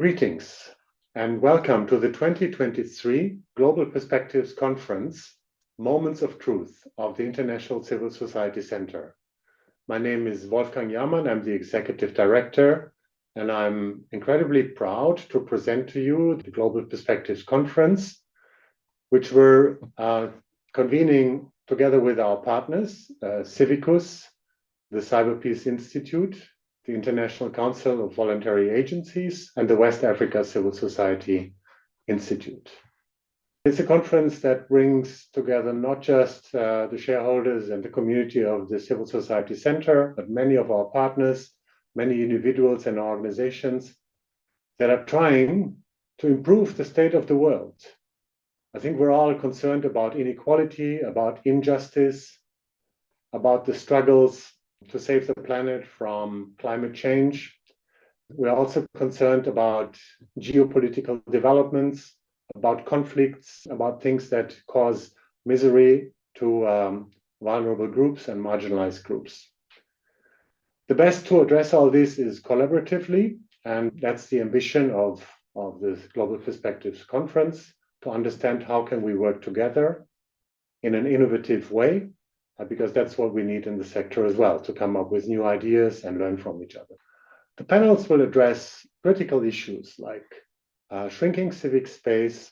Greetings and welcome to the 2023 Global Perspectives Conference, Moments of Truth of the International Civil Society Center. My name is Wolfgang Jamann, I'm the Executive Director, and I'm incredibly proud to present to you the Global Perspectives Conference, which we're convening together with our partners, CIVICUS, the CyberPeace Institute, the International Council of Voluntary Agencies, and the West Africa Civil Society Institute. It's a conference that brings together not just the shareholders and the community of the Civil Society Center, but many of our partners, many individuals and organizations that are trying to improve the state of the world. I think we're all concerned about inequality, about injustice, about the struggles to save the planet from climate change. We're also concerned about geopolitical developments, about conflicts, about things that cause misery to vulnerable groups and marginalized groups. The best to address all this is collaboratively, and that's the ambition of the Global Perspectives Conference, to understand how can we work together in an innovative way, because that's what we need in the sector as well, to come up with new ideas and learn from each other. The panels will address critical issues like shrinking civic space,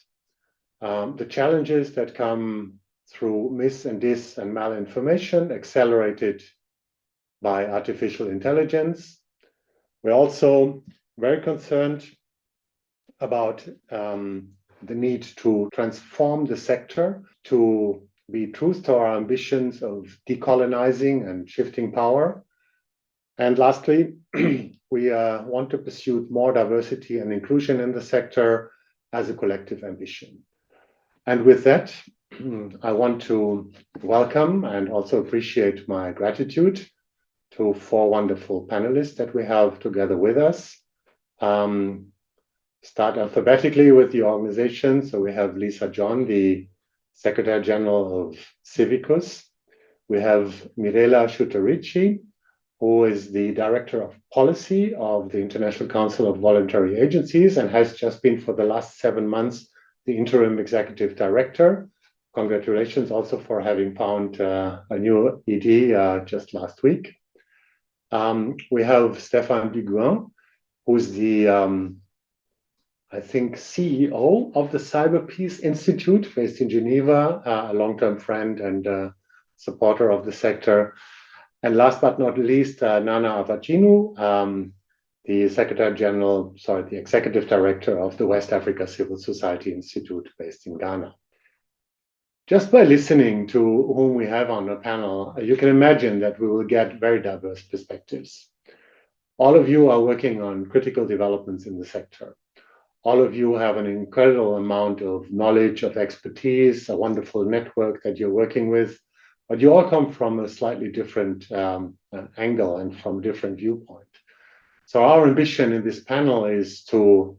the challenges that come through mis and dis and malinformation accelerated by artificial intelligence. We're also very concerned about the need to transform the sector to be true to our ambitions of decolonizing and shifting power. And lastly, we want to pursue more diversity and inclusion in the sector as a collective ambition. And with that, I want to welcome and also appreciate my gratitude to four wonderful panelists that we have together with us. Start alphabetically with the organization. So we have Lysa John, the Secretary General of CIVICUS. We have Mirela Shuteriqi, who is the Director of Policy of the International Council of Voluntary Agencies and has just been for the last 7 months the Interim Executive Director. Congratulations also for having found a new ED just last week. We have Stéphane Duguin, who's the I think CEO of the CyberPeace Institute based in Geneva, a long-term friend and supporter of the sector. And last but not least, Nana Afadzinu, the the Executive Director of the West Africa Civil Society Institute based in Ghana. Just by listening to whom we have on the panel, you can imagine that we will get very diverse perspectives. All of you are working on critical developments in the sector. All of you have an incredible amount of knowledge, of expertise, a wonderful network that you're working with, but you all come from a slightly different angle and from a different viewpoint. So our ambition in this panel is to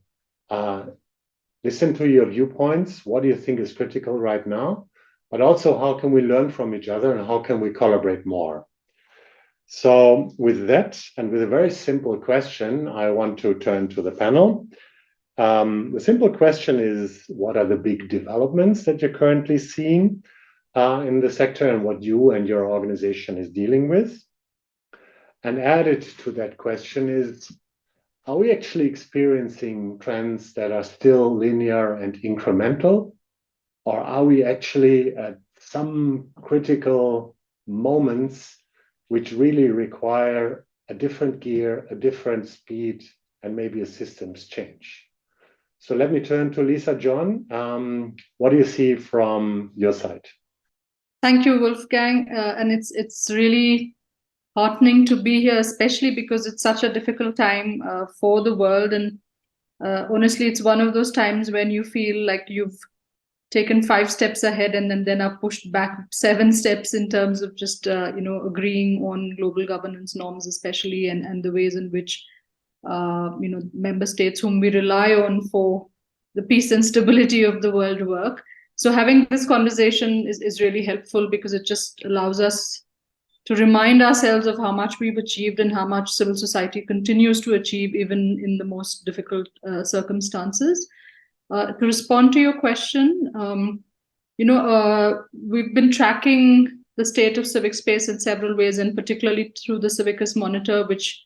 listen to your viewpoints. What do you think is critical right now? But also, how can we learn from each other and how can we collaborate more? So with that, and with a very simple question, I want to turn to the panel. The simple question is, what are the big developments that you're currently seeing in the sector and what you and your organization is dealing with? And added to that question is, are we actually experiencing trends that are still linear and incremental? Or are we actually at some critical moments which really require a different gear, a different speed, and maybe a systems change? So let me turn to Lysa John. What do you see from your side? Thank you, Wolfgang. And it's really heartening to be here, especially because it's such a difficult time for the world. And honestly, it's one of those times when you feel like you've taken 5 steps ahead and then are pushed back 7 steps in terms of just agreeing on global governance norms, especially, and the ways in which member states whom we rely on for the peace and stability of the world work. So having this conversation is really helpful because it just allows us to remind ourselves of how much we've achieved and how much civil society continues to achieve even in the most difficult circumstances. To respond to your question, we've been tracking the state of civic space in several ways, and particularly through the CIVICUS Monitor, which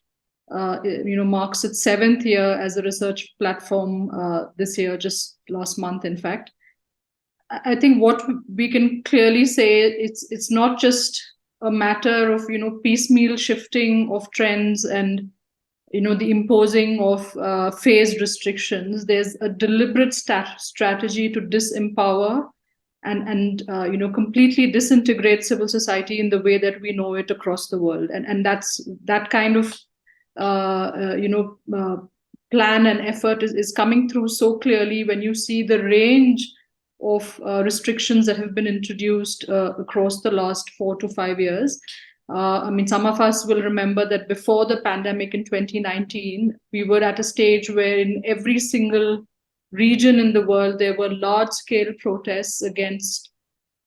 marks its 7th year as a research platform this year, just last month, in fact. I think what we can clearly say, it's not just a matter of piecemeal shifting of trends and the imposing of phased restrictions. There's a deliberate strategy to disempower and completely disintegrate civil society in the way that we know it across the world, and that kind of plan and effort is coming through so clearly when you see the range of restrictions that have been introduced across the last 4 to 5 years. Some of us will remember that before the pandemic in 2019, we were at a stage where in every single region in the world, there were large-scale protests against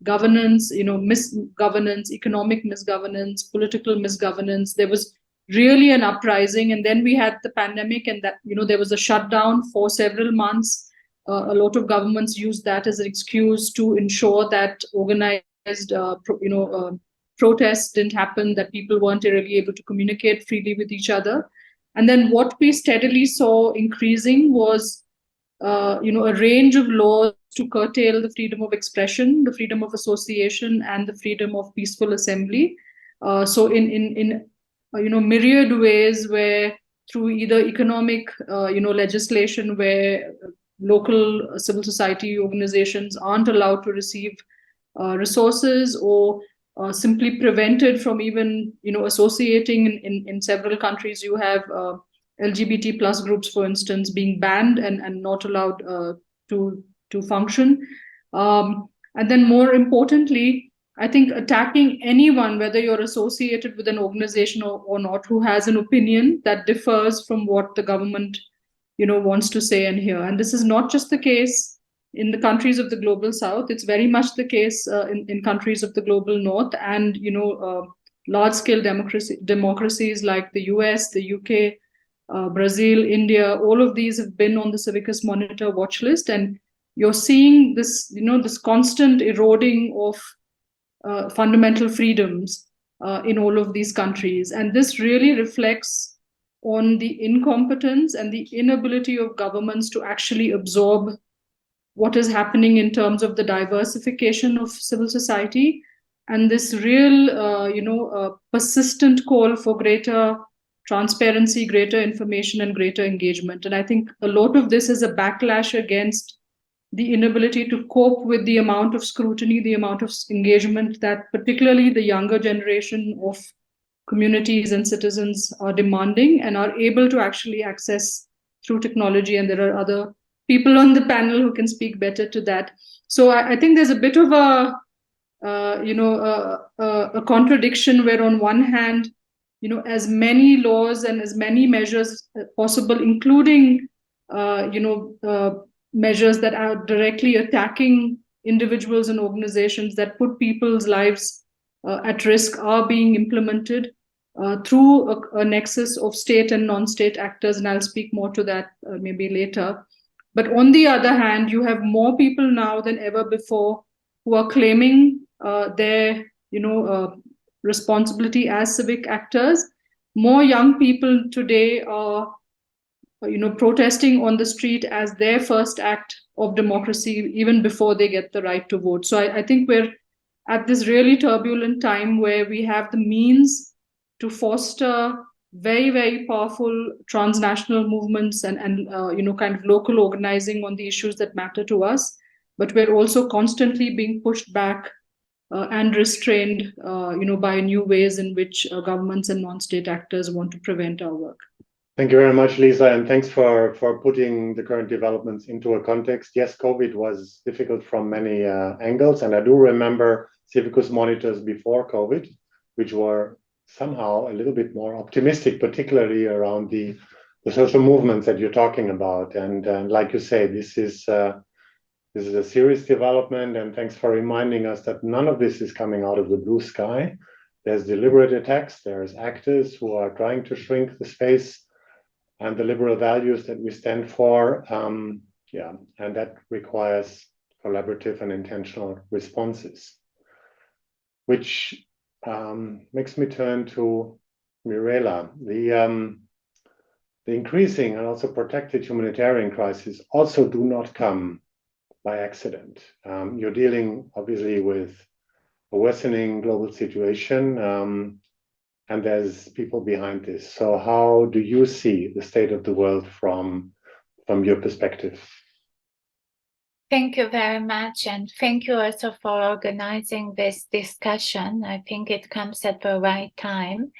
governance, misgovernance, economic misgovernance, political misgovernance. There was really an uprising, and then we had the pandemic, and that there was a shutdown for several months. A lot of governments used that as an excuse to ensure that organized, protests didn't happen, that people weren't really able to communicate freely with each other. And then what we steadily saw increasing was, a range of laws to curtail the freedom of expression, the freedom of association, and the freedom of peaceful assembly. So in myriad ways, where through either economic, legislation where local civil society organizations aren't allowed to receive resources, or simply prevented from even associating. In several countries, you have LGBT plus groups, for instance, being banned and not allowed to function. And then more importantly, I think attacking anyone, whether you're associated with an organization or not, who has an opinion that differs from what the government wants to say and hear. And this is not just the case in the countries of the global south. It's very much the case in countries of the global north, and large-scale democracies like the US, the UK, Brazil, India. All of these have been on the CIVICUS Monitor watch list, and you're seeing this this constant eroding of fundamental freedoms in all of these countries. And this really reflects on the incompetence and the inability of governments to actually absorb what is happening in terms of the diversification of civil society, and this real, persistent call for greater transparency, greater information, and greater engagement. And I think a lot of this is a backlash against the inability to cope with the amount of scrutiny, the amount of engagement that particularly the younger generation of communities and citizens are demanding and are able to actually access through technology. And there are other people on the panel who can speak better to that. So I think there's a bit of a contradiction where on one hand, as many laws and as many measures possible, including, measures that are directly attacking individuals and organizations that put people's lives at risk, are being implemented through a nexus of state and non-state actors. And I'll speak more to that maybe later. But on the other hand, you have more people now than ever before who are claiming their, responsibility as civic actors. More young people today are, protesting on the street as their first act of democracy, even before they get the right to vote. So I think we're at this really turbulent time where we have the means to foster very, very powerful transnational movements and kind of local organizing on the issues that matter to us. But we're also constantly being pushed back and restrained, by new ways in which governments and non-state actors want to prevent our work. Thank you very much, Lysa, and thanks for putting the current developments into a context. Yes, COVID was difficult from many angles, and I do remember CIVICUS monitors before COVID, which were somehow a little bit more optimistic, particularly around the social movements that you're talking about. And like you say, this is a serious development, and thanks for reminding us that none of this is coming out of the blue sky, There's deliberate attacks, there's actors who are trying to shrink the space and the liberal values that we stand for. And that requires collaborative and intentional responses, which makes me turn to Mirela. The increasing and also protected humanitarian crises also do not come by accident. You're dealing obviously with a worsening global situation, and there's people behind this. So how do you see the state of the world from your perspective? Thank you very much, and thank you also for organizing this discussion. I think it comes at the right time.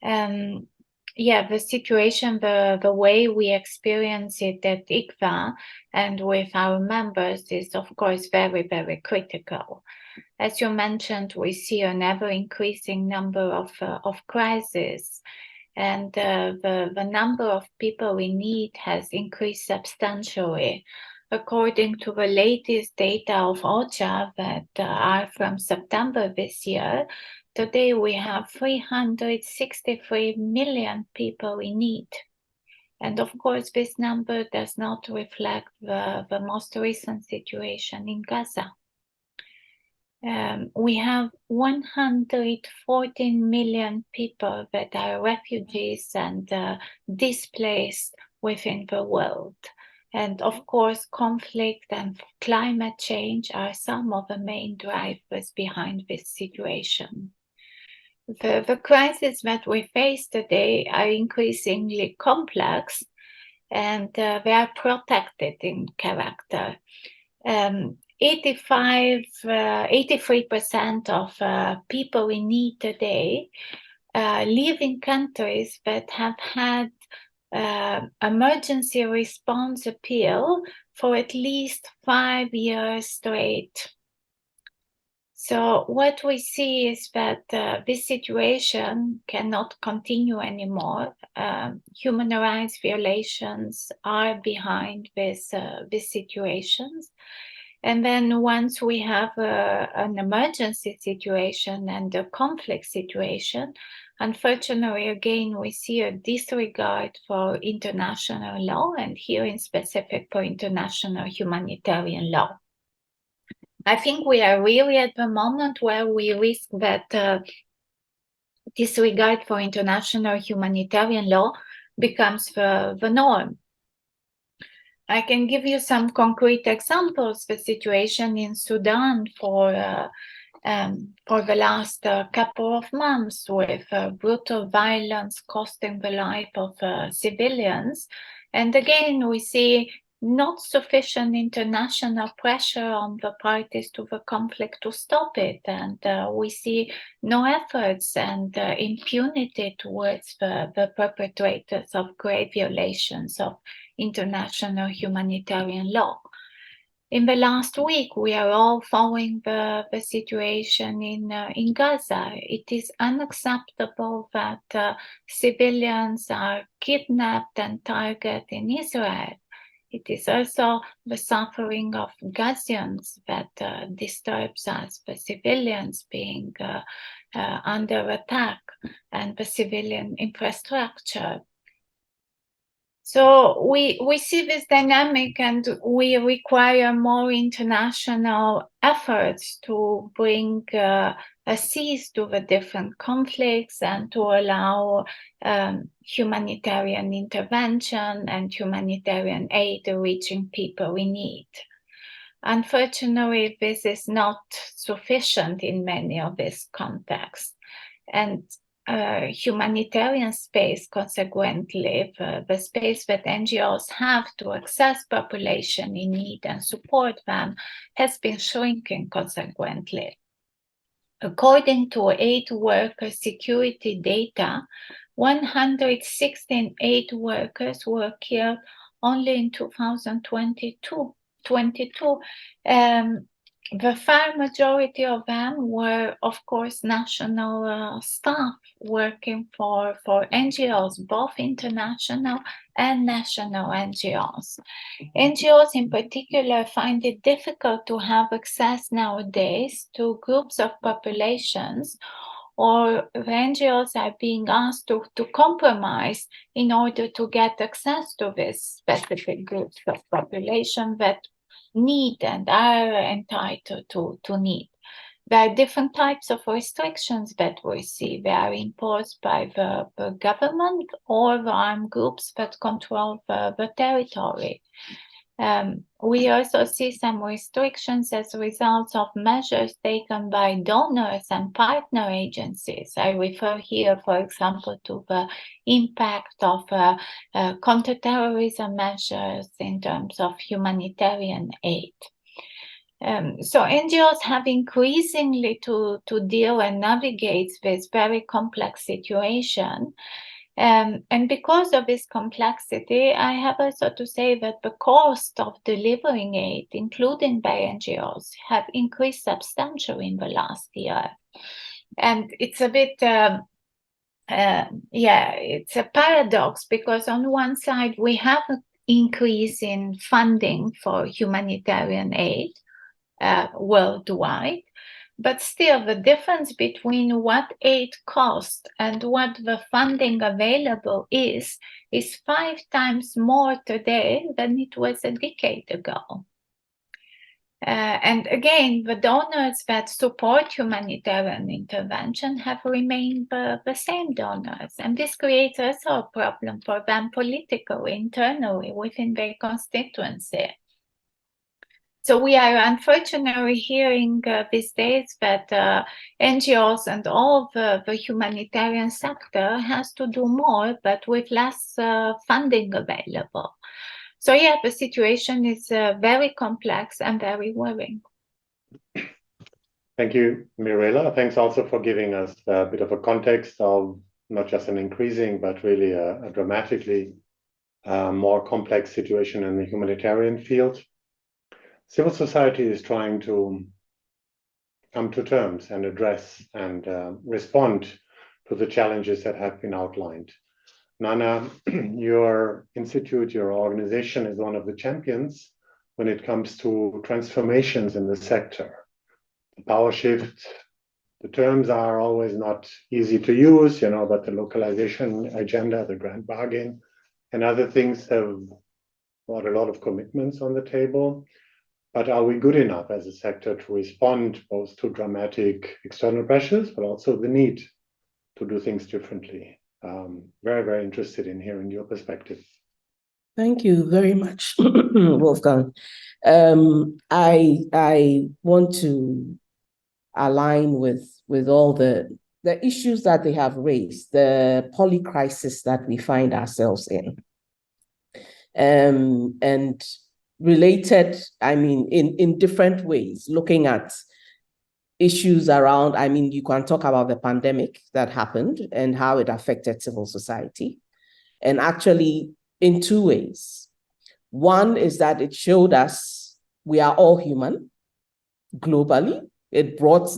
The situation, the way we experience it at ICVA and with our members is, of course, very, very critical. As you mentioned, we see an ever-increasing number of crises, and the number of people we need has increased substantially. According to the latest data of OCHA that are from September this year, today we have 363 million people in need. And of course, this number does not reflect the most recent situation in Gaza. We have 114 million people that are refugees and displaced within the world. And of course, conflict and climate change are some of the main drivers behind this situation. The crises that we face today are increasingly complex, and they are protected in character. 83% of people in need today live in countries that have had emergency response appeal for at least 5 years straight. So what we see is that this situation cannot continue anymore. Human rights violations are behind these situations. And then once we have an emergency situation and a conflict situation, unfortunately, again, we see a disregard for international law, and here in specific for international humanitarian law. I think we are really at the moment where we risk that disregard for international humanitarian law becomes the norm. I can give you some concrete examples. The situation in Sudan for the last couple of months, with brutal violence costing the life of civilians. And again, we see not sufficient international pressure on the parties to the conflict to stop it. And we see no efforts and impunity towards the perpetrators of grave violations of international humanitarian law. In the last week, we are all following the situation in Gaza. It is unacceptable that civilians are kidnapped and targeted in Israel. It is also the suffering of Gazians that disturbs us, the civilians being under attack and the civilian infrastructure. So we see this dynamic, and we require more international efforts to bring a cease to the different conflicts and to allow humanitarian intervention and humanitarian aid reaching people in need. Unfortunately, this is not sufficient in many of these contexts. And humanitarian space, consequently, the space that NGOs have to access population in need and support them, has been shrinking consequently. According to aid worker security data, 116 aid workers were killed only in 2022. The far majority of them were, of course, national staff working for NGOs, both international and national NGOs. NGOs in particular find it difficult to have access nowadays to groups of populations or NGOs are being asked to compromise in order to get access to these specific groups of population that need and are entitled to need. There are different types of restrictions that we see. They are imposed by the government or the armed groups that control the territory. We also see some restrictions as a result of measures taken by donors and partner agencies. I refer here, for example, to the impact of counterterrorism measures in terms of humanitarian aid. So NGOs have increasingly to deal and navigate this very complex situation. And because of this complexity, I have also to say that the cost of delivering aid, including by NGOs, have increased substantially in the last year. And it's a bit, it's a paradox, because on one side, we have an increase in funding for humanitarian aid worldwide. But still, the difference between what aid costs and what the funding available is 5 times more today than it was a decade ago. And again, the donors that support humanitarian intervention have remained the same donors. And this creates also a problem for them politically, internally, within their constituency. So we are unfortunately hearing these days that NGOs and all the humanitarian sector has to do more, but with less funding available. So yeah, the situation is very complex and very worrying. Thank you, Mirela. Thanks also for giving us a bit of a context of not just an increasing, but really a dramatically more complex situation in the humanitarian field. Civil society is trying to come to terms and address and respond to the challenges that have been outlined. Nana, your institute, your organization is one of the champions when it comes to transformations in the sector. The power shift, the terms are always not easy to use, but the localization agenda, the grand bargain, and other things have brought a lot of commitments on the table. But are we good enough as a sector to respond both to dramatic external pressures, but also the need to do things differently? Very, very interested in hearing your perspective. Thank you very much, Wolfgang. I want to align with all the issues that they have raised, the polycrisis that we find ourselves in. And related, in different ways, looking at issues around, you can talk about the pandemic that happened and how it affected civil society. And actually, in 2 ways. One is that it showed us we are all human globally. It was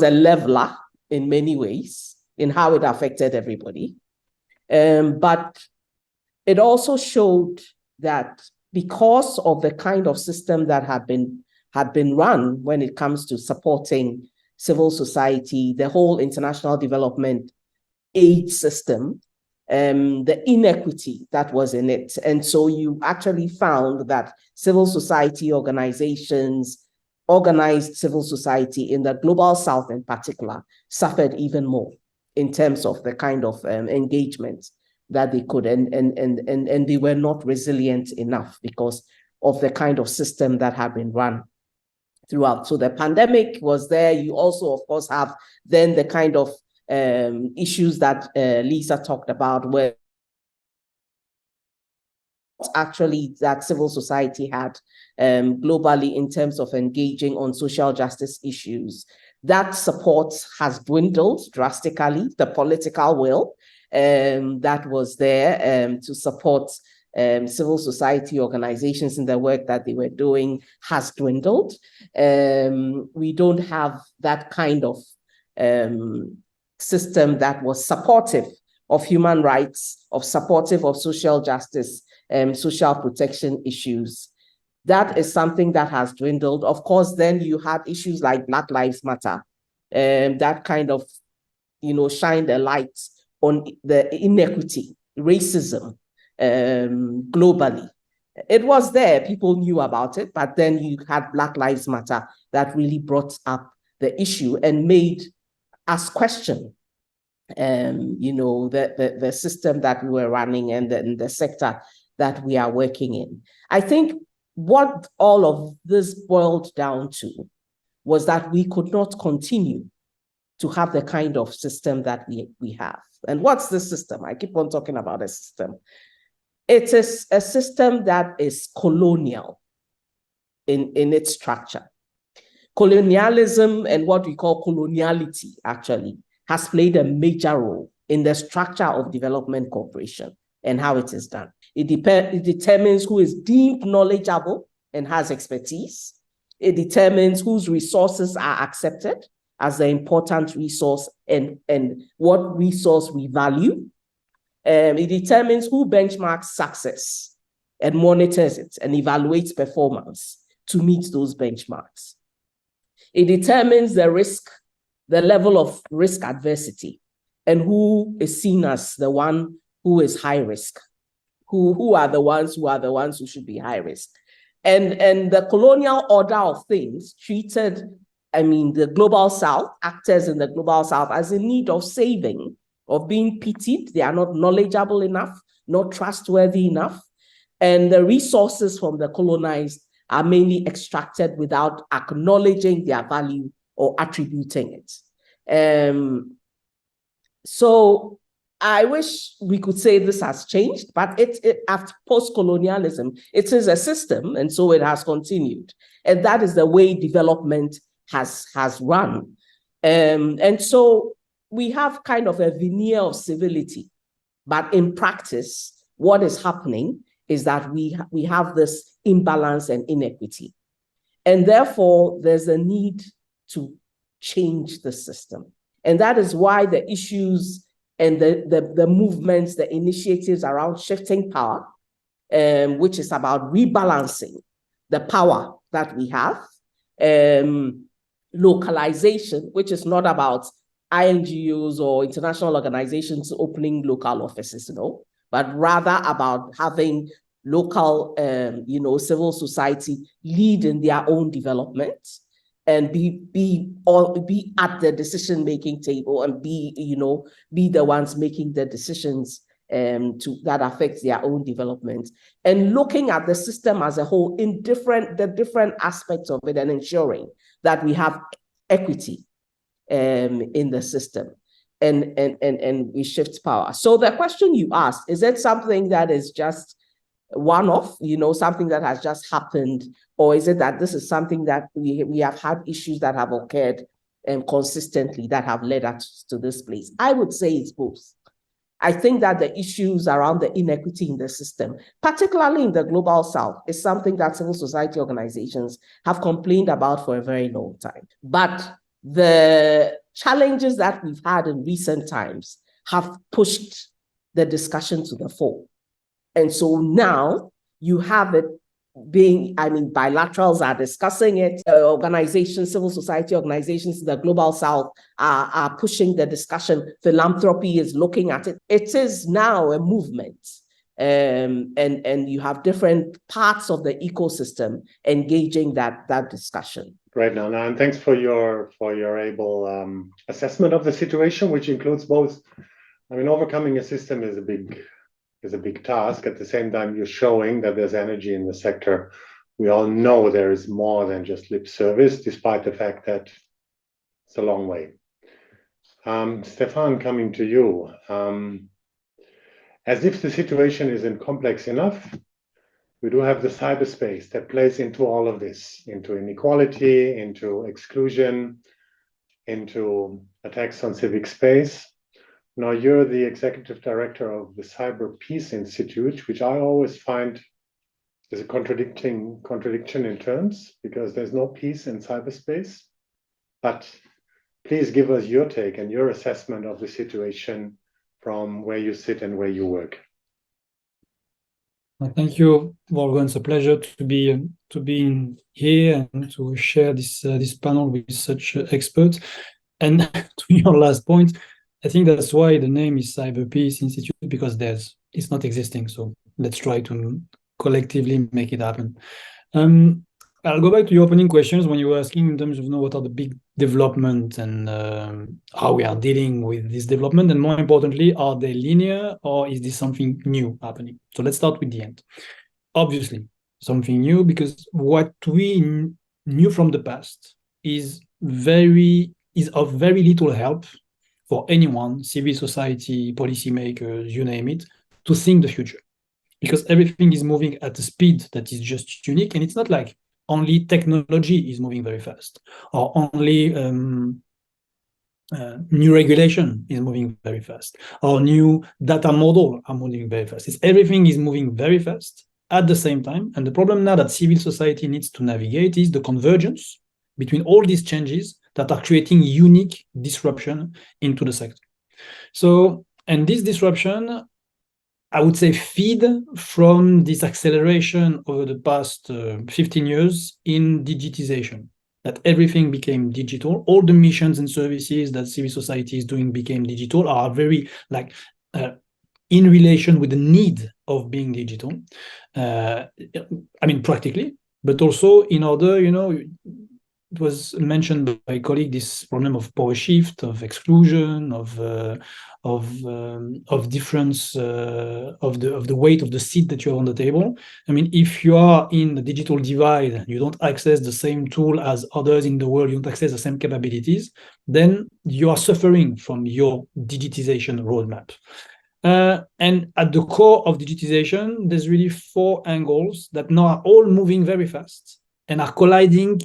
a leveler in many ways in how it affected everybody. But it also showed that because of the kind of system that had been run when it comes to supporting civil society, the whole international development aid system, the inequity that was in it. And so you actually found that civil society organizations, organized civil society in the global south in particular, suffered even more in terms of the kind of engagement that they could, and they were not resilient enough because of the kind of system that had been run throughout. So the pandemic was there. You also, of course, have then the kind of issues that Lysa talked about, where actually that civil society had globally in terms of engaging on social justice issues. That support has dwindled drastically. The political will that was there to support civil society organizations in the work that they were doing has dwindled. We don't have that kind of system that was supportive of human rights, supportive of social justice, social protection issues. That is something that has dwindled. Of course, then you had issues like Black Lives Matter that kind of, shined a light on the inequity, racism globally. It was there, people knew about it, but then you had Black Lives Matter that really brought up the issue and made us question, the system that we were running and the sector that we are working in. I think what all of this boiled down to was that we could not continue to have the kind of system that we have. And what's the system? I keep on talking about a system. It is a system that is colonial in its structure. Colonialism and what we call coloniality actually has played a major role in the structure of development cooperation and how it is done. It determines who is deemed knowledgeable and has expertise. It determines whose resources are accepted as the important resource and what resource we value. It determines who benchmarks success and monitors it and evaluates performance to meet those benchmarks. It determines the level of risk adversity and who is seen as the one who is high risk, who are the ones who should be high risk. And the colonial order of things treated, the global South, actors in the global South as in need of saving, of being pitied. They are not knowledgeable enough, not trustworthy enough. And the resources from the colonized are mainly extracted without acknowledging their value or attributing it. So I wish we could say this has changed, but after post-colonialism, it is a system, and so it has continued. And that is the way development has run. And so we have kind of a veneer of civility, but in practice, what is happening is that we have this imbalance and inequity. And therefore, there's a need to change the system. And that is why the issues and the movements, the initiatives around shifting power, which is about rebalancing the power that we have, localization, which is not about INGOs or international organizations opening local offices, but rather about having local, civil society lead in their own development and be at the decision-making table and be the ones making the decisions that affect their own development, and looking at the system as a whole in the different aspects of it and ensuring that we have equity in the system and we shift power. So the question you asked, is it something that is just one-off, something that has just happened, or is it that this is something that we have had issues that have occurred consistently that have led us to this place? I would say it's both. I think that the issues around the inequity in the system, particularly in the global South, is something that civil society organizations have complained about for a very long time. But the challenges that we've had in recent times have pushed the discussion to the fore. And so now you have it being, bilaterals are discussing it, organizations, civil society organizations in the global South are pushing the discussion. Philanthropy is looking at it. It is now a movement. And you have different parts of the ecosystem engaging that discussion. Great, Nana, and thanks for your able assessment of the situation, which includes both. Overcoming a system is a big task. At the same time, you're showing that there's energy in the sector. We all know there is more than just lip service, despite the fact that it's a long way. Stéphane, coming to you. As if the situation isn't complex enough, we do have the cyberspace that plays into all of this, into inequality, into exclusion, into attacks on civic space. Now, you're the executive director of the CyberPeace Institute, which I always find is a contradiction in terms, because there's no peace in cyberspace. But please give us your take and your assessment of the situation from where you sit and where you work. Thank you, Wolfgang. It's a pleasure to be here and to share this panel with such experts. And to your last point, I think that's why the name is CyberPeace Institute, because it's not existing. So let's try to collectively make it happen. I'll go back to your opening questions when you were asking in terms of what are the big development and how we are dealing with this development, and more importantly, are they linear or is this something new happening? So let's start with the end. Obviously, something new, because what we knew from the past is of very little help for anyone, civil society, policymakers, you name it, to think the future. Because everything is moving at a speed that is just unique, and it's not like only technology is moving very fast, or only new regulation is moving very fast, or new data model are moving very fast. Everything is moving very fast at the same time. And the problem now that civil society needs to navigate is the convergence between all these changes that are creating unique disruption into the sector. So, and this disruption, I would say, feed from this acceleration over the past 15 years in digitization, that everything became digital. All the missions and services that civil society is doing became digital, are very in relation with the need of being digital. I mean, practically, but also in order, it was mentioned by a colleague, this problem of power shift, of exclusion, of difference of the weight of the seat that you have on the table. I mean, if you are in the digital divide, you don't access the same tool as others in the world, you don't access the same capabilities, then you are suffering from your digitization roadmap. And at the core of digitization, there's really 4 angles that now are all moving very fast and are colliding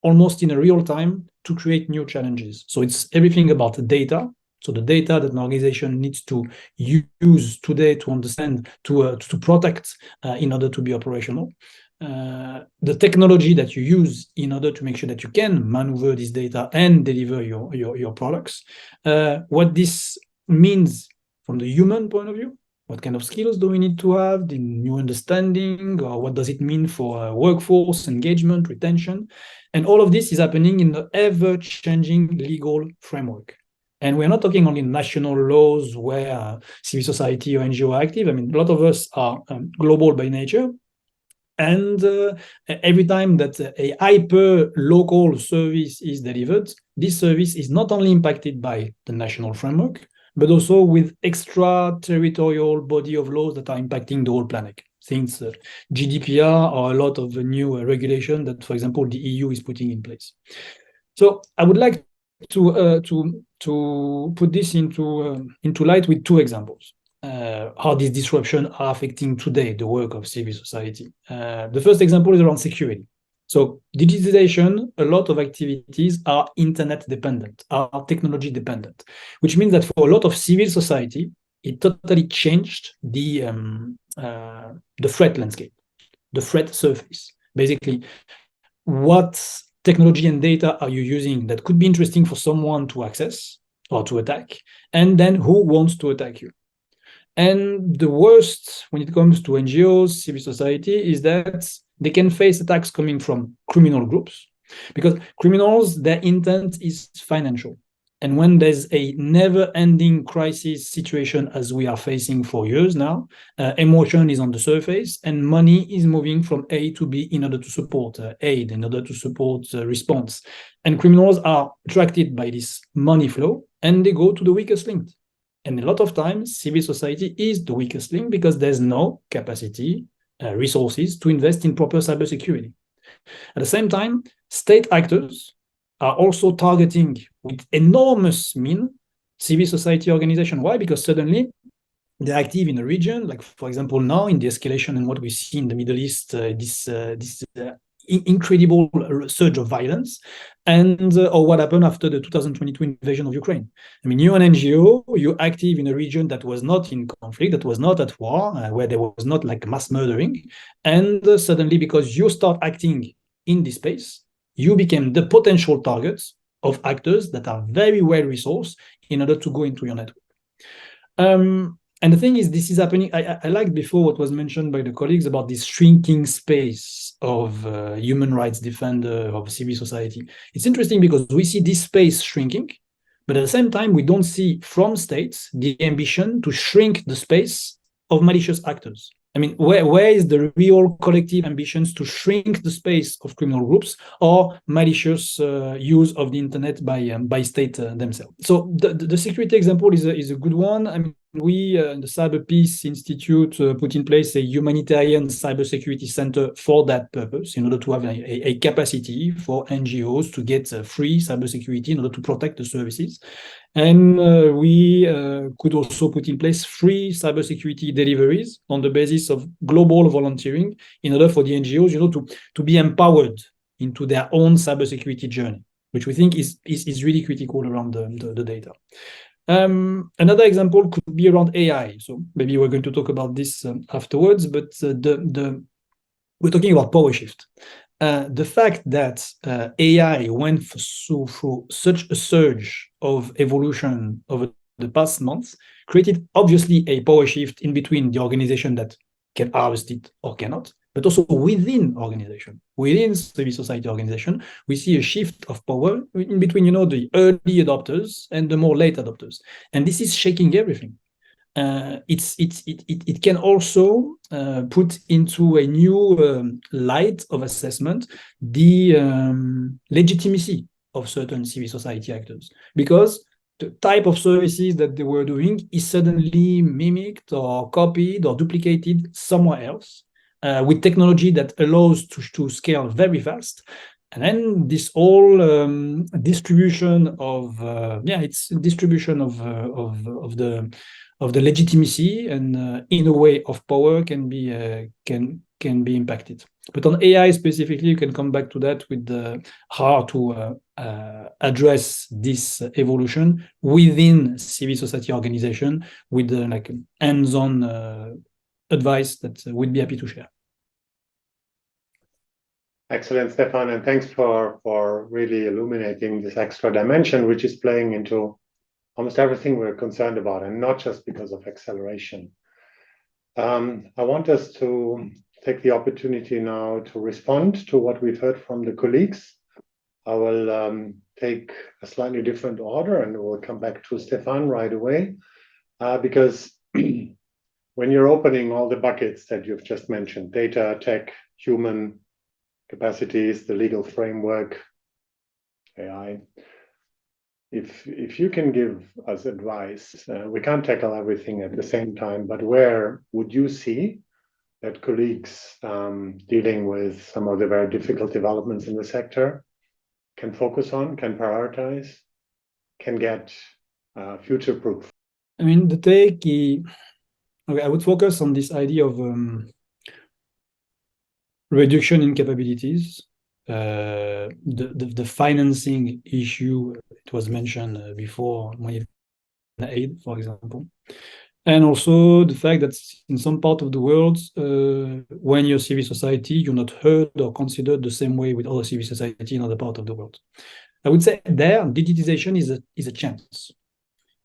almost in a real time to create new challenges. So it's everything about the data. So the data that an organization needs to use today to understand, to protect in order to be operational. The technology that you use in order to make sure that you can maneuver this data and deliver your products. What this means from the human point of view, what kind of skills do we need to have, the new understanding, or what does it mean for workforce engagement, retention? And all of this is happening in the ever-changing legal framework. And we're not talking only national laws where civil society or NGO are active. I mean, a lot of us are global by nature. And every time that a hyper-local service is delivered, this service is not only impacted by the national framework, but also with extraterritorial body of laws that are impacting the whole planet. Things GDPR or a lot of new regulation that, for example, the EU is putting in place. So I would like to put this into light with 2 examples. How these disruptions are affecting today the work of civil society. The first example is around security. So digitization, a lot of activities are internet dependent, are technology dependent, which means that for a lot of civil society, it totally changed the threat landscape, the threat surface. Basically, what technology and data are you using that could be interesting for someone to access or to attack, and then who wants to attack you? And the worst when it comes to NGOs, civil society, is that they can face attacks coming from criminal groups, because criminals, their intent is financial. And when there's a never-ending crisis situation as we are facing for years now, emotion is on the surface and money is moving from A to B in order to support aid, in order to support response. And criminals are attracted by this money flow and they go to the weakest link. And a lot of times, civil society is the weakest link because there's no capacity, resources to invest in proper cybersecurity. At the same time, state actors are also targeting with enormous mean civil society organization. Why? Because suddenly they're active in a region, like for example now in the escalation and what we see in the Middle East, this incredible surge of violence, and or what happened after the 2022 invasion of Ukraine. I mean, you're an NGO, you're active in a region that was not in conflict, that was not at war, where there was not like mass murdering, and suddenly because you start acting in this space, you became the potential targets of actors that are very well resourced in order to go into your network. And the thing is, this is happening. I liked before what was mentioned by the colleagues about this shrinking space of human rights defender, of civil society. It's interesting because we see this space shrinking, But at the same time, we don't see from states the ambition to shrink the space of malicious actors. I mean, where is the real collective ambitions to shrink the space of criminal groups or malicious use of the internet by state themselves? So the security example is a good one. I mean, we in the CyberPeace Institute put in place a humanitarian cybersecurity center for that purpose, in order to have a capacity for NGOs to get free cybersecurity in order to protect the services. And we could also put in place free cybersecurity deliveries on the basis of global volunteering in order for the NGOs, to be empowered into their own cybersecurity journey, which we think is really critical around the data. Another example could be around AI. So maybe we're going to talk about this afterwards, but we're talking about power shift. The fact that AI went through such a surge of evolution over the past months created obviously a power shift in between the organization that can harvest it or cannot, but also within civil society organization, we see a shift of power in between, the early adopters and the more late adopters, and this is shaking everything. It can also put into a new light of assessment the legitimacy of certain civil society actors, because the type of services that they were doing is suddenly mimicked or copied or duplicated somewhere else with technology that allows to scale very fast. And then this whole distribution of the legitimacy and in a way of power can be impacted. But on AI specifically, you can come back to that with how to address this evolution within civil society organization with like hands-on advice that we'd be happy to share. Excellent, Stéphane, and thanks for really illuminating this extra dimension, which is playing into almost everything we're concerned about, and not just because of acceleration. I want us to take the opportunity now to respond to what we've heard from the colleagues. I will take a slightly different order, and we'll come back to Stéphane right away, because when you're opening all the buckets that you've just mentioned, data, tech, human capacities, the legal framework, AI, if you can give us advice, we can't tackle everything at the same time, but where would you see that colleagues dealing with some of the very difficult developments in the sector can focus on, can prioritize, can get future-proof? I mean, the take, I would focus on this idea of reduction in capabilities, the financing issue, it was mentioned before, aid, for example, and also the fact that in some part of the world, when you're civil society, you're not heard or considered the same way with other civil society in other part of the world. I would say there, digitization is a chance,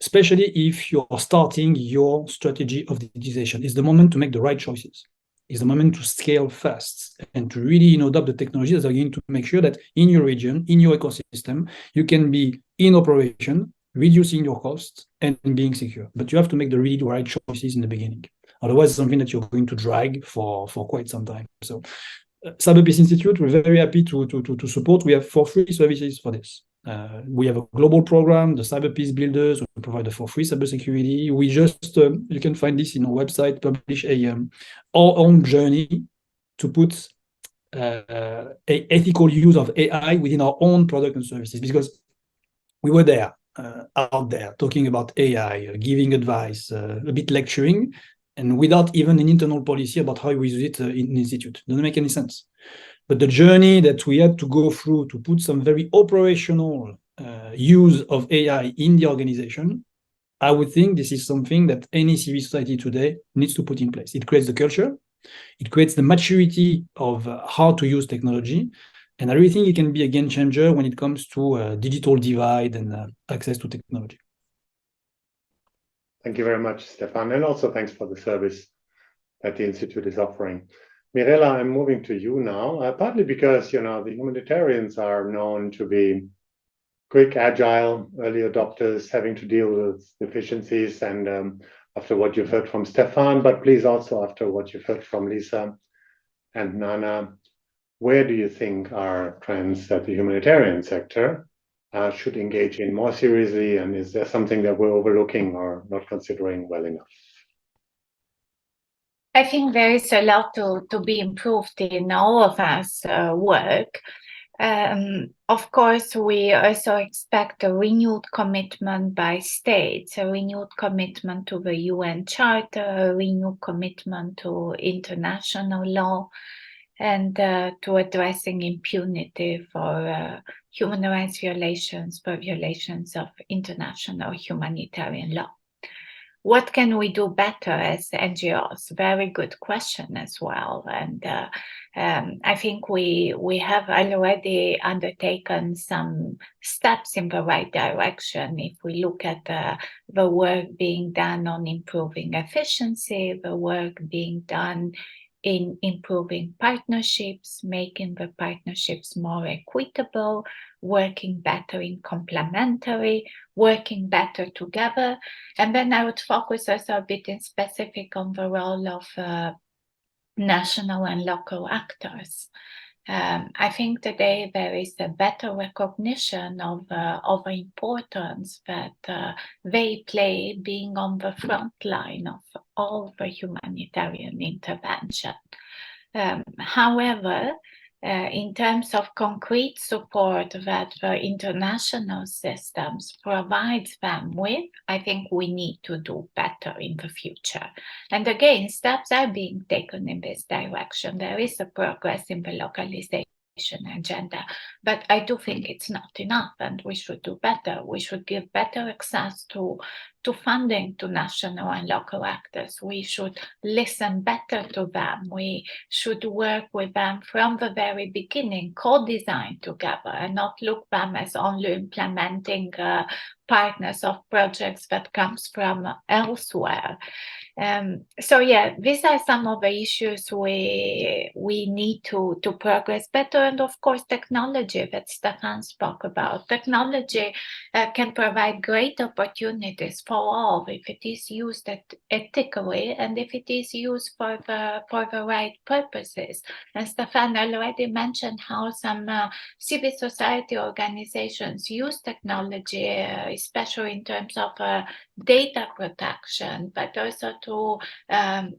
especially if you're starting your strategy of digitization. It's the moment to make the right choices. It's the moment to scale fast and to really adopt the technologies that are going to make sure that in your region, in your ecosystem, you can be in operation, reducing your costs and being secure. But you have to make the really right choices in the beginning. Otherwise, it's something that you're going to drag for quite some time. So CyberPeace Institute, we're very happy to support. We have for free services for this. We have a global program, the CyberPeace Builders. We provide for free cybersecurity. We just, you can find this in our website, publish our own journey to put a ethical use of AI within our own product and services, because we were there, out there, talking about AI, giving advice, a bit lecturing, and without even an internal policy about how we use it in the institute. Doesn't make any sense. But the journey that we had to go through to put some very operational use of AI in the organization, I would think this is something that any civil society today needs to put in place. It creates the culture, it creates the maturity of how to use technology, and I really think it can be a game changer when it comes to digital divide and access to technology. Thank you very much, Stéphane, and also thanks for the service that the Institute is offering. Mirela, I'm moving to you now, partly because, the humanitarians are known to be quick, agile, early adopters having to deal with deficiencies, and after what you've heard from Stéphane, but please also after what you've heard from Lysa and Nana, where do you think are trends that the humanitarian sector should engage in more seriously, and is there something that we're overlooking or not considering well enough? I think there is a lot to be improved in all of us work. Of course, we also expect a renewed commitment by states, a renewed commitment to the UN Charter, a renewed commitment to international law, and to addressing impunity for human rights violations, for violations of international humanitarian law. What can we do better as NGOs? Very good question as well. And I think we have already undertaken some steps in the right direction. If we look at the work being done on improving efficiency, the work being done in improving partnerships, making the partnerships more equitable, working better in complementary, working better together. And then I would focus also a bit in specific on the role of national and local actors. I think today there is a better recognition of the importance that they play, being on the front line of all the humanitarian intervention. However, in terms of concrete support that the international systems provide them with, I think we need to do better in the future. And again, steps are being taken in this direction. There is a progress in the localization agenda, but I do think it's not enough, and we should do better. We should give better access to funding to national and local actors. We should listen better to them. We should work with them from the very beginning, co-design together, and not look them as only implementing partners of projects that comes from elsewhere. So yeah, these are some of the issues we need to progress better. And of course, technology that Stéphane spoke about. Technology can provide great opportunities for all if it is used ethically and if it is used for the right purposes. And Stéphane already mentioned how some civil society organizations use technology, especially in terms of data protection, but also to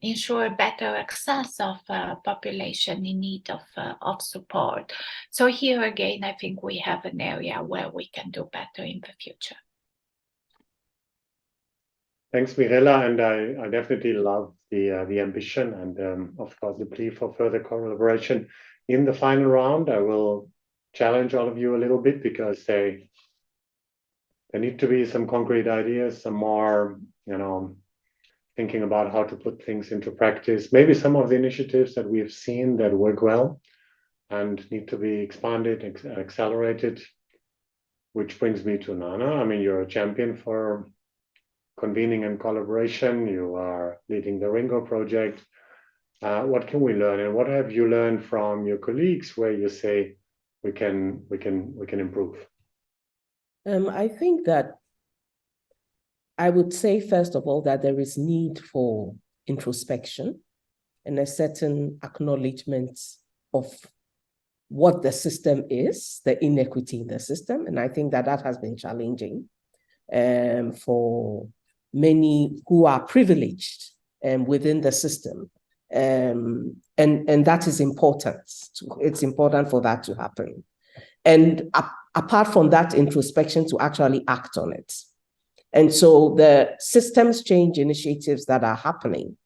ensure better access of population in need of support. So here again, I think we have an area where we can do better in the future. Thanks, Mirela, and I definitely love the ambition and of course the plea for further collaboration. In the final round, I will challenge all of you a little bit because there need to be some concrete ideas, some more, thinking about how to put things into practice. Maybe some of the initiatives that we have seen that work well and need to be expanded, accelerated, which brings me to Nana. I mean, you're a champion for convening and collaboration. You are leading the Ringo project. What can we learn, and what have you learned from your colleagues where you say we can improve? I think that I would say, first of all, that there is need for introspection and a certain acknowledgement of what the system is, the inequity in the system. And I think that has been challenging for many who are privileged within the system. And that is important. It's important for that to happen. And apart from that introspection, to actually act on it. And so the systems change initiatives that are happening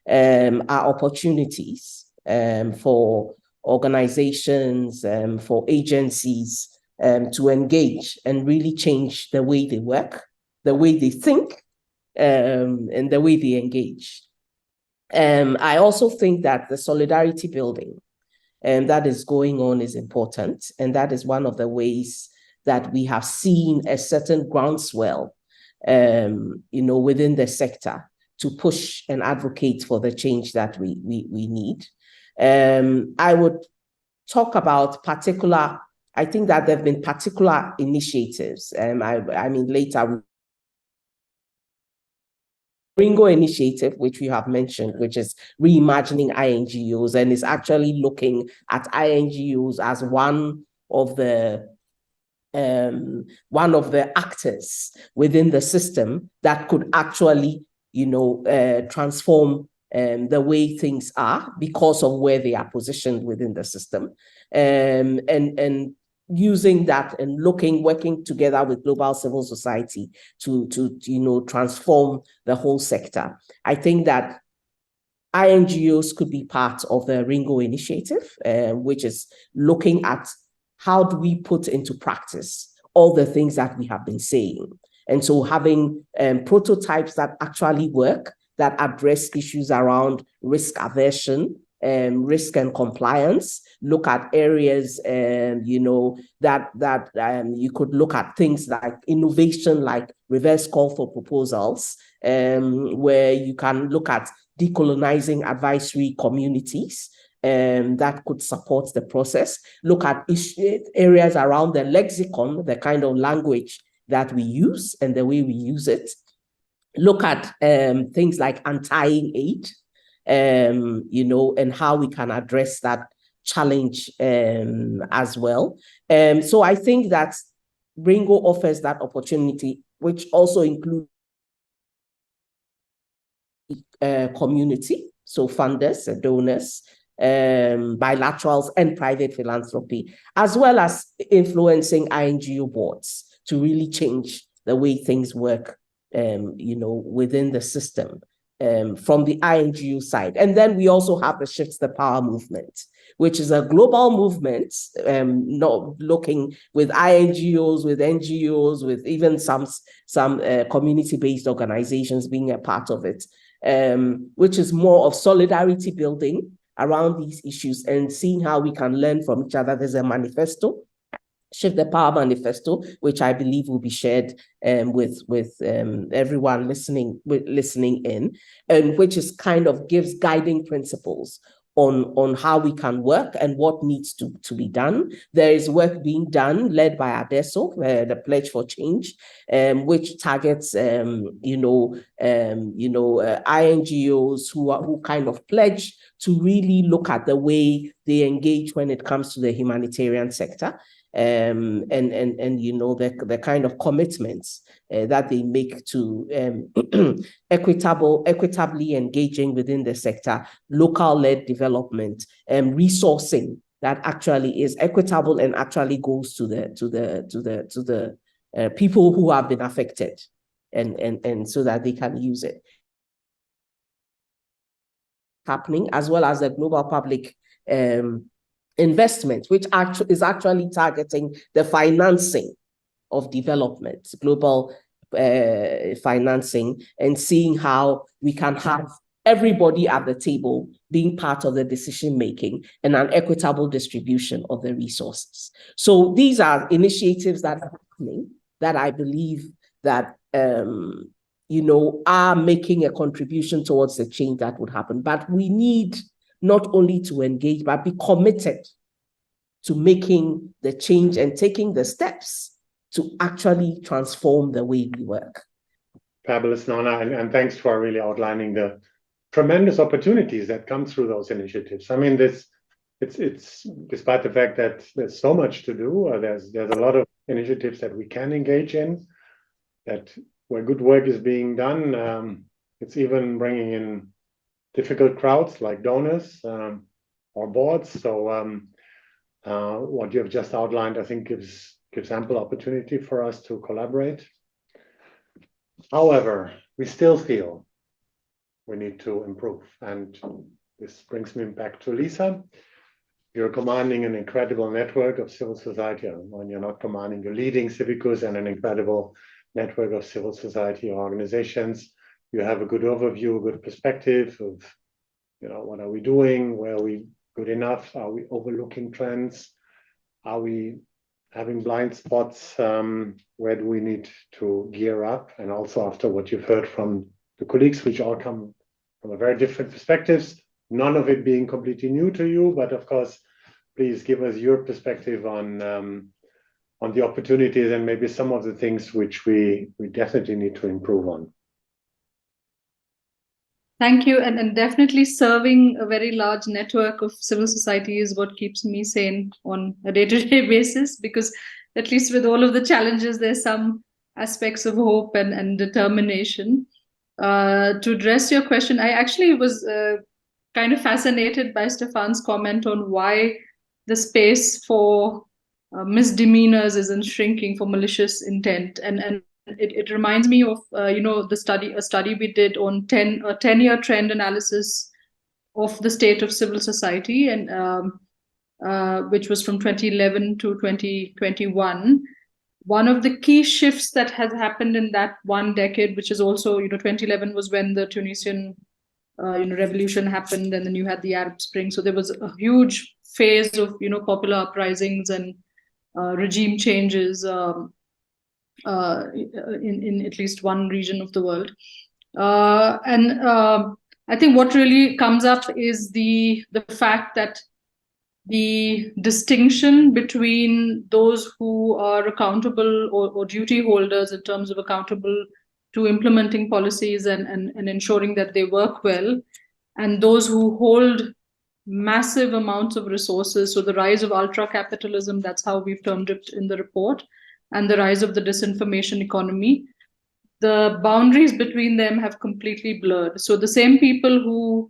are opportunities for organizations, for agencies to engage and really change the way they work, the way they think, and the way they engage. I also think that the solidarity building that is going on is important. And that is one of the ways that we have seen a certain groundswell within the sector to push and advocate for the change that we need. I would talk about particular I think that there have been particular initiatives. I mean, later, Ringo initiative, which we have mentioned, which is reimagining INGOs, and is actually looking at INGOs as one of the actors within the system that could actually, transform the way things are because of where they are positioned within the system, and using that and working together with global civil society to transform the whole sector. I think that INGOs could be part of the Ringo initiative, which is looking at how do we put into practice all the things that we have been saying. And so having prototypes that actually work, that address issues around risk aversion, risk and compliance, look at areas, that you could look at things like innovation, like reverse call for proposals, where you can look at decolonizing advisory communities, that could support the process. Look at areas around the lexicon, the kind of language that we use and the way we use it. Look at things like untying aid, and how we can address that challenge as well. So I think that Ringo offers that opportunity, which also includes community, so funders, donors, bilaterals, and private philanthropy, as well as influencing INGO boards to really change the way things work, within the system, from the INGO side. And then we also have the Shift the Power movement, which is a global movement, not looking with INGOs, with NGOs, with even some community-based organizations being a part of it, which is more of solidarity building around these issues and seeing how we can learn from each other. There's a manifesto, Shift the Power Manifesto, which I believe will be shared with everyone listening in, and which is kind of gives guiding principles on how we can work and what needs to be done. There is work being done led by ADESO, the Pledge for Change, which targets INGOs who kind of pledge to really look at the way they engage when it comes to the humanitarian sector. And the kind of commitments that they make to equitably engaging within the sector, local-led development, and resourcing that actually is equitable and actually goes to the people who have been affected, and so that they can use it. Happening, as well as the global public investment, which is actually targeting the financing of development, global financing, and seeing how we can have everybody at the table being part of the decision-making and an equitable distribution of the resources. So these are initiatives that are happening that I believe that are making a contribution towards the change that would happen. But we need not only to engage, but be committed to making the change and taking the steps to actually transform the way we work. Fabulous, Nona, and thanks for really outlining the tremendous opportunities that come through those initiatives. I mean, it's despite the fact that there's so much to do, there's a lot of initiatives that we can engage in, that where good work is being done, it's even bringing in difficult crowds like donors or boards. So what you have just outlined, I think, gives ample opportunity for us to collaborate. However, we still feel we need to improve. And this brings me back to Lysa. You're commanding an incredible network of civil society. When you're not commanding, you're leading CIVICUS and an incredible network of civil society organizations. You have a good overview, a good perspective of, what are we doing? Where are we good enough? Are we overlooking trends? Are we having blind spots? Where do we need to gear up? And also after what you've heard from the colleagues, which all come from a very different perspectives, none of it being completely new to you, but of course, please give us your perspective on the opportunities and maybe some of the things which we definitely need to improve on. Thank you. And definitely serving a very large network of civil society is what keeps me sane on a day-to-day basis, because at least with all of the challenges, there's some aspects of hope and determination. To address your question, I actually was kind of fascinated by Stéphane's comment on why the space for misdemeanors isn't shrinking for malicious intent. And it reminds me of a study we did on a 10-year trend analysis of the state of civil society, and which was from 2011 to 2021. One of the key shifts that has happened in that one decade, which is also 2011 was when the Tunisian revolution happened, and then you had the Arab Spring. So there was a huge phase of popular uprisings and regime changes in at least one region of the world. I think what really comes up is the fact that the distinction between those who are accountable or duty holders in terms of accountable to implementing policies and ensuring that they work well, and those who hold massive amounts of resources. So the rise of ultra capitalism, that's how we've termed it in the report, and the rise of the disinformation economy, the boundaries between them have completely blurred. So the same people who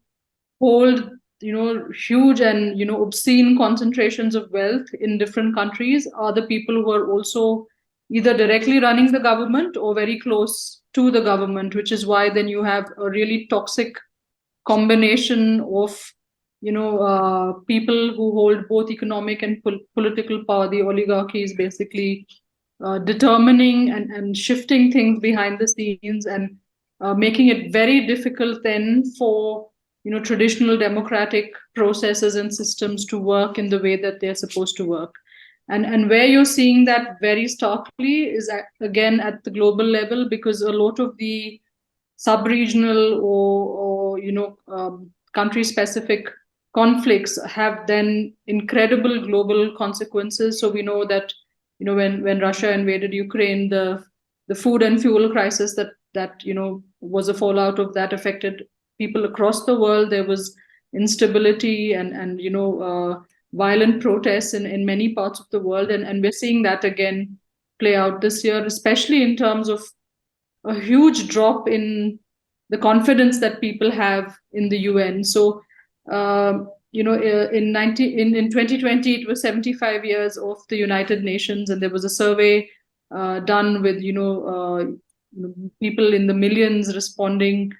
hold huge and obscene concentrations of wealth in different countries are the people who are also either directly running the government or very close to the government, which is why then you have a really toxic combination of people who hold both economic and political power. The oligarchy is basically determining and shifting things behind the scenes, and making it very difficult then for traditional democratic processes and systems to work in the way that they're supposed to work. And where you're seeing that very starkly is again at the global level, because a lot of the sub-regional or country-specific conflicts have then incredible global consequences. So we know that when Russia invaded Ukraine, the food and fuel crisis that was a fallout of that affected people across the world. There was instability and violent protests in many parts of the world, and we're seeing that again play out this year, especially in terms of a huge drop in the confidence that people have in the UN. So in 2020 it was 75 years of the United Nations, and there was a survey done with people in the millions responding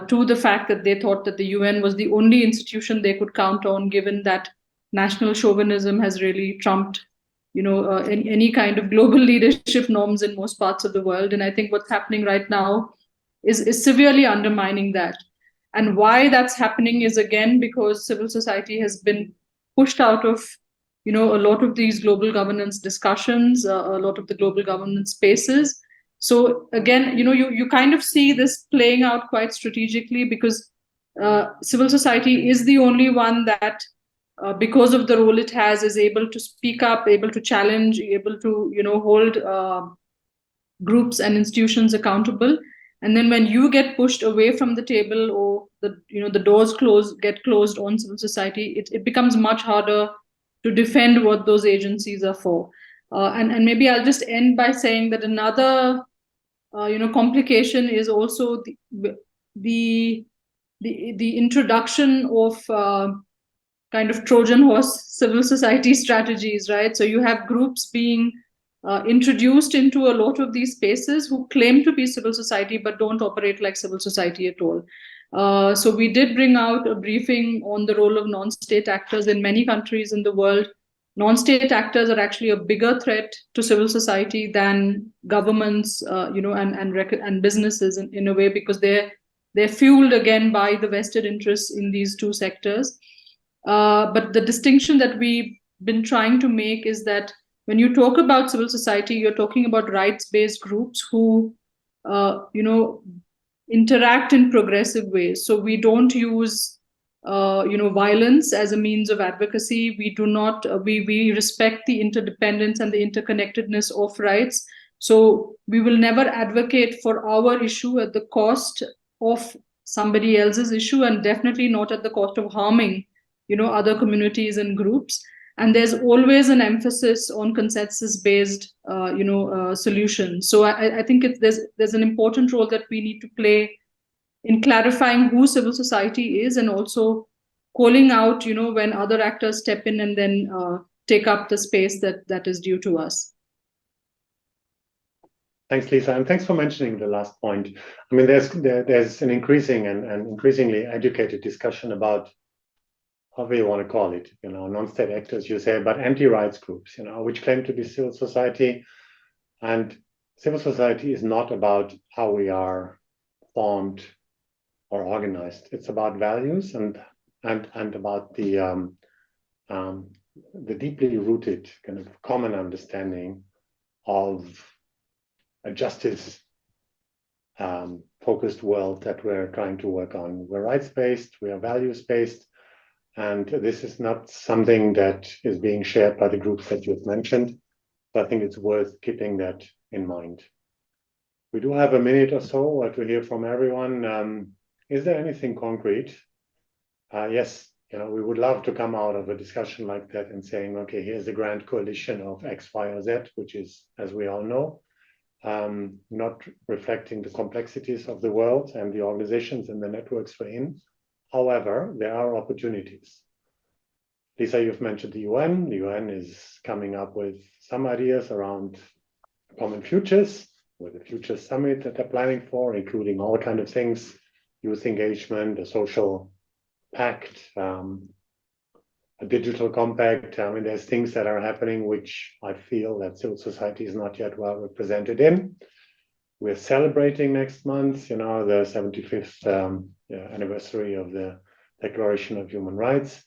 to the fact that they thought that the UN was the only institution they could count on, given that national chauvinism has really trumped any kind of global leadership norms in most parts of the world. And I think what's happening right now is severely undermining that. And why that's happening is, again, because civil society has been pushed out of a lot of these global governance discussions, a lot of the global governance spaces. So again, you kind of see this playing out quite strategically, because civil society is the only one that, because of the role it has, is able to speak up, able to challenge, able to hold groups and institutions accountable. And then when you get pushed away from the table, or the doors get closed on civil society, it becomes much harder to defend what those agencies are for. And maybe I'll just end by saying that another complication is also the introduction of kind of Trojan horse civil society strategies, right? So you have groups being introduced into a lot of these spaces who claim to be civil society but don't operate like civil society at all. So we did bring out a briefing on the role of non-state actors in many countries in the world. Non-state actors are actually a bigger threat to civil society than governments, and businesses in a way, because they're fueled again by the vested interests in these two sectors. But the distinction that we've been trying to make is that when you talk about civil society, you're talking about rights-based groups who, interact in progressive ways. So we don't use violence as a means of advocacy. We do not, we respect the interdependence and the interconnectedness of rights. So we will never advocate for our issue at the cost of somebody else's issue, and definitely not at the cost of harming, other communities and groups. And there's always an emphasis on consensus-based, solutions. So I think there's an important role that we need to play in clarifying who civil society is, and also calling out, when other actors step in and then take up the space that is due to us. Thanks, Lysa, and thanks for mentioning the last point. I mean, there's an increasing and increasingly educated discussion about, however you want to call it, non-state actors, you say, but anti-rights groups, which claim to be civil society. And civil society is not about how we are formed or organized. It's about values and about the deeply rooted kind of common understanding of a justice focused world that we're trying to work on. We're rights-based, we are values-based, and this is not something that is being shared by the groups that you've mentioned. So I think it's worth keeping that in mind. We do have a minute or so to hear from everyone. Is there anything concrete? Yes, we would love to come out of a discussion like that and saying, okay, here's a grand coalition of X, Y, or Z, which is, as we all know, not reflecting the complexities of the world and the organizations and the networks we're in. However, there are opportunities. Lysa, you've mentioned the UN. The UN is coming up with some ideas around common futures, with the Future Summit that they're planning for, including all kinds of things, youth engagement, a social pact, a digital compact. I mean, there's things that are happening which I feel that civil society is not yet well represented in. We're celebrating next month, the 75th anniversary of the Declaration of Human Rights.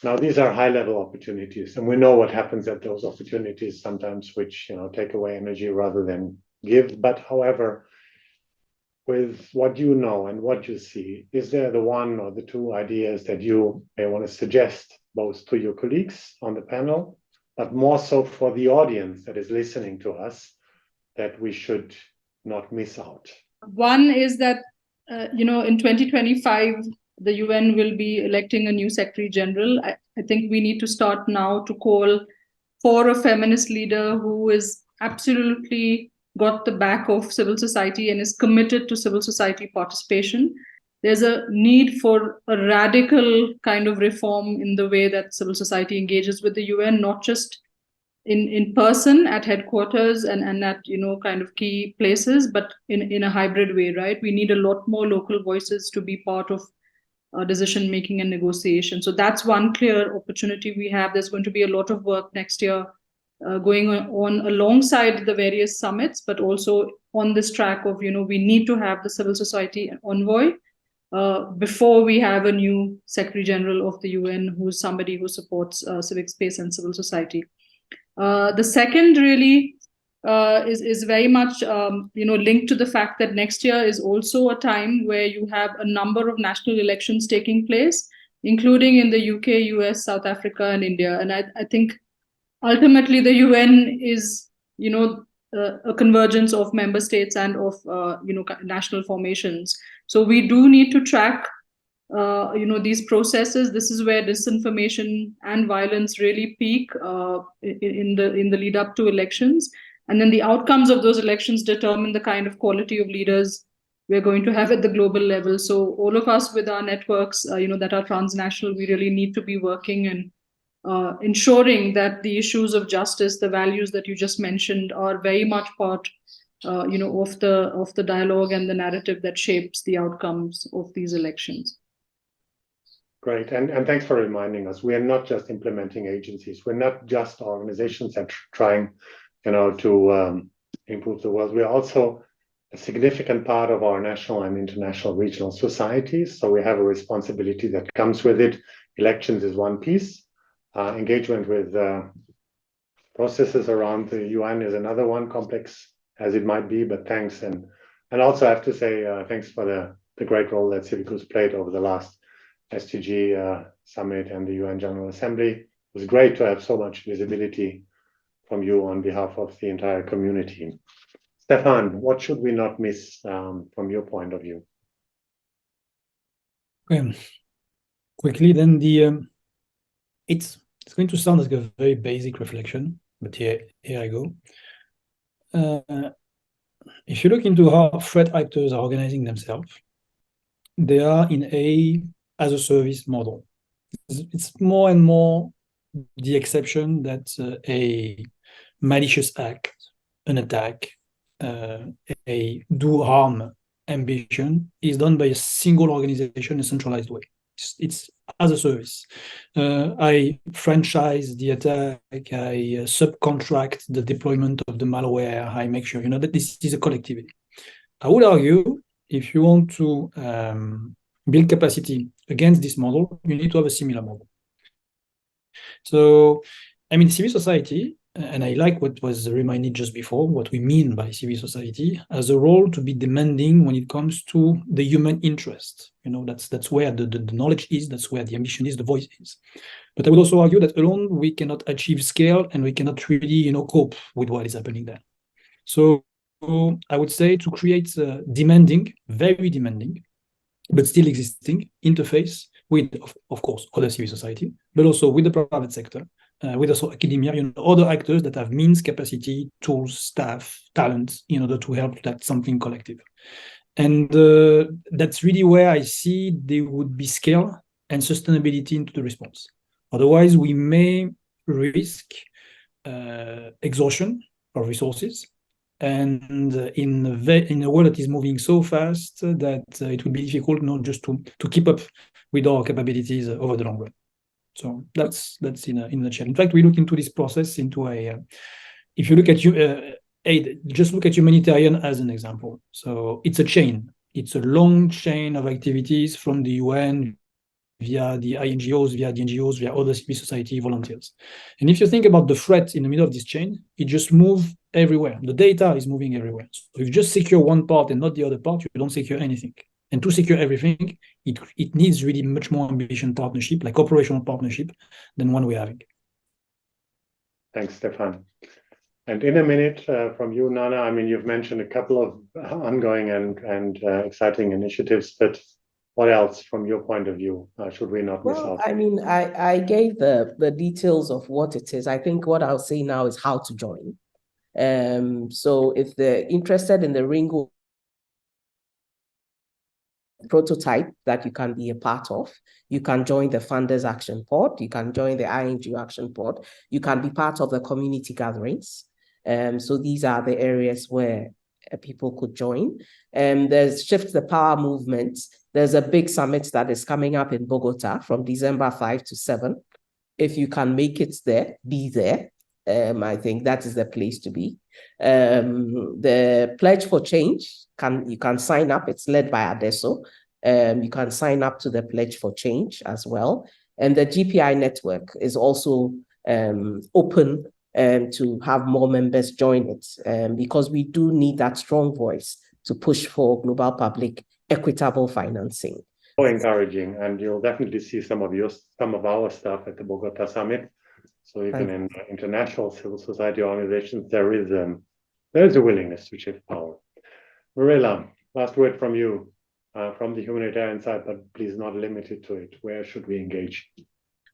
Now, these are high-level opportunities, and we know what happens at those opportunities sometimes, which take away energy rather than give. But however, with what you know and what you see, is there the one or the two ideas that you may want to suggest both to your colleagues on the panel, but more so for the audience that is listening to us, that we should not miss out? One is that, in 2025, the UN will be electing a new Secretary General. I think we need to start now to call for a feminist leader who is absolutely got the back of civil society and is committed to civil society participation. There's a need for a radical kind of reform in the way that civil society engages with the UN, not just in person at headquarters and at kind of key places, but in a hybrid way, right? We need a lot more local voices to be part of decision making and negotiation. So that's one clear opportunity we have. There's going to be a lot of work next year going on alongside the various summits, but also on this track of we need to have the civil society envoy before we have a new Secretary General of the UN who's somebody who supports civic space and civil society. The second really is very much linked to the fact that next year is also a time where you have a number of national elections taking place, including in the UK, US, South Africa, and India. And I think ultimately the UN is a convergence of member states and of national formations. So we do need to track these processes. This is where disinformation and violence really peak in the lead up to elections. And then the outcomes of those elections determine the kind of quality of leaders we're going to have at the global level. So all of us with our networks, that are transnational, we really need to be working and ensuring that the issues of justice, the values that you just mentioned, are very much part, of the dialogue and the narrative that shapes the outcomes of these elections. Great, and thanks for reminding us. We are not just implementing agencies. We're not just organizations that are trying, to improve the world. We are also a significant part of our national and international regional societies. So we have a responsibility that comes with it. Elections is one piece. Engagement with processes around the UN is another one, complex as it might be, but thanks. And also I have to say thanks for the great role that CIVICUS played over the last SDG Summit and the UN General Assembly. It was great to have so much visibility from you on behalf of the entire community. Stéphane, what should we not miss from your point of view? Quickly, then it's going to sound like a very basic reflection, but here I go. If you look into how threat actors are organizing themselves, they are in a as-a-service model. It's more and more the exception that a malicious act, an attack, a do harm ambition is done by a single organization in a centralized way. It's as a service. I franchise the attack, I subcontract the deployment of the malware, I make sure, that this is a collectivity. I would argue, if you want to build capacity against this model, you need to have a similar model. So, civil society, and I like what was reminded just before, what we mean by civil society, has a role to be demanding when it comes to the human interest. That's where the knowledge is, that's where the ambition is, the voice is. But I would also argue that alone we cannot achieve scale and we cannot really, cope with what is happening there. So I would say to create a demanding, very demanding, but still existing interface with, of course, other civil society, but also with the private sector, with also academia, other actors that have means, capacity, tools, staff, talent, in order to help that something collective. And that's really where I see there would be scale and sustainability into the response. Otherwise, we may risk exhaustion of resources, and in a world that is moving so fast that it would be difficult not just to keep up with our capabilities over the long run. So that's in a nutshell. In fact, we look into this process into if you look at aid, just look at humanitarian as an example. So it's a chain. It's a long chain of activities from the UN via the INGOs, via the NGOs, via other civil society volunteers. And if you think about the threat in the middle of this chain, it just moves everywhere. The data is moving everywhere. So if you just secure one part and not the other part, you don't secure anything. And to secure everything, it needs really much more ambitious partnership, like operational partnership, than one we're having. Thanks, Stéphane. And in a minute from you, Nana, you've mentioned a couple of ongoing and exciting initiatives, but what else, from your point of view, should we not miss out? I gave the details of what it is. I think what I'll say now is how to join. So if they're interested in the Ringo prototype that you can be a part of, you can join the Funders Action Pod, you can join the INGO Action Pod, you can be part of the community gatherings. So these are the areas where people could join. There's Shift the Power movement. There's a big summit that is coming up in Bogota from December 5 to 7. If you can make it there, be there. I think that is the place to be. The Pledge for Change, you can sign up. It's led by Adesso. You can sign up to the Pledge for Change as well. And the GPI network is also open to have more members join it, because we do need that strong voice to push for global public equitable financing. So encouraging, and you'll definitely see some of our stuff at the Bogota Summit. So even in international civil society organizations, there is a willingness to shift power. Mirela, last word from you, from the humanitarian side, but please not limited to it. Where should we engage?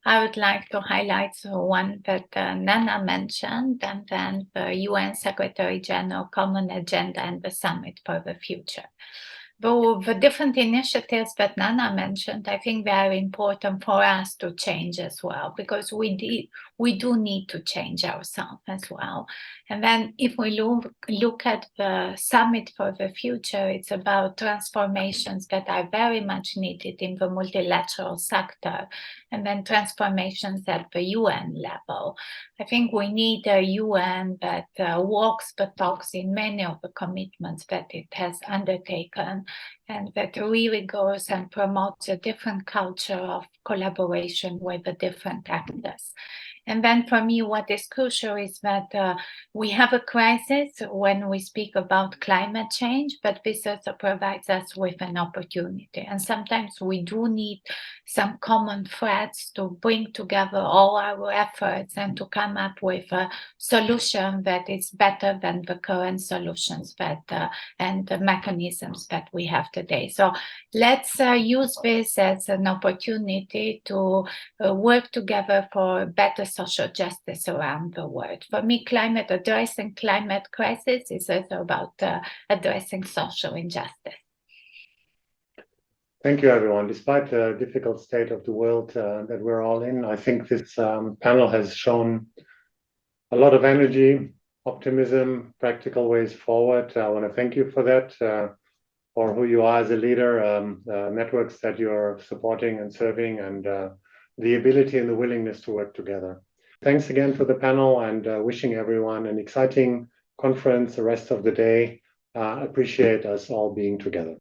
I would like to highlight the one that Nana mentioned, and then the UN Secretary General Common Agenda and the Summit for the Future. The different initiatives that Nana mentioned, I think very important for us to change as well, because we do need to change ourselves as well. And then if we look at the Summit for the Future, it's about transformations that are very much needed in the multilateral sector, and then transformations at the UN level. I think we need a UN that walks the talks in many of the commitments that it has undertaken, and that really goes and promotes a different culture of collaboration with the different actors. And then for me, what is crucial is that we have a crisis when we speak about climate change, but this also provides us with an opportunity. And sometimes we do need some common threads to bring together all our efforts and to come up with a solution that is better than the current solutions that and the mechanisms that we have today. So let's use this as an opportunity to work together for better social justice around the world. For me, addressing climate crisis is also about addressing social injustice. Thank you, everyone. Despite the difficult state of the world that we're all in, I think this panel has shown a lot of energy, optimism, practical ways forward. I want to thank you for that, for who you are as a leader, networks that you're supporting and serving, and the ability and the willingness to work together. Thanks again for the panel, and wishing everyone an exciting conference the rest of the day. Appreciate us all being together.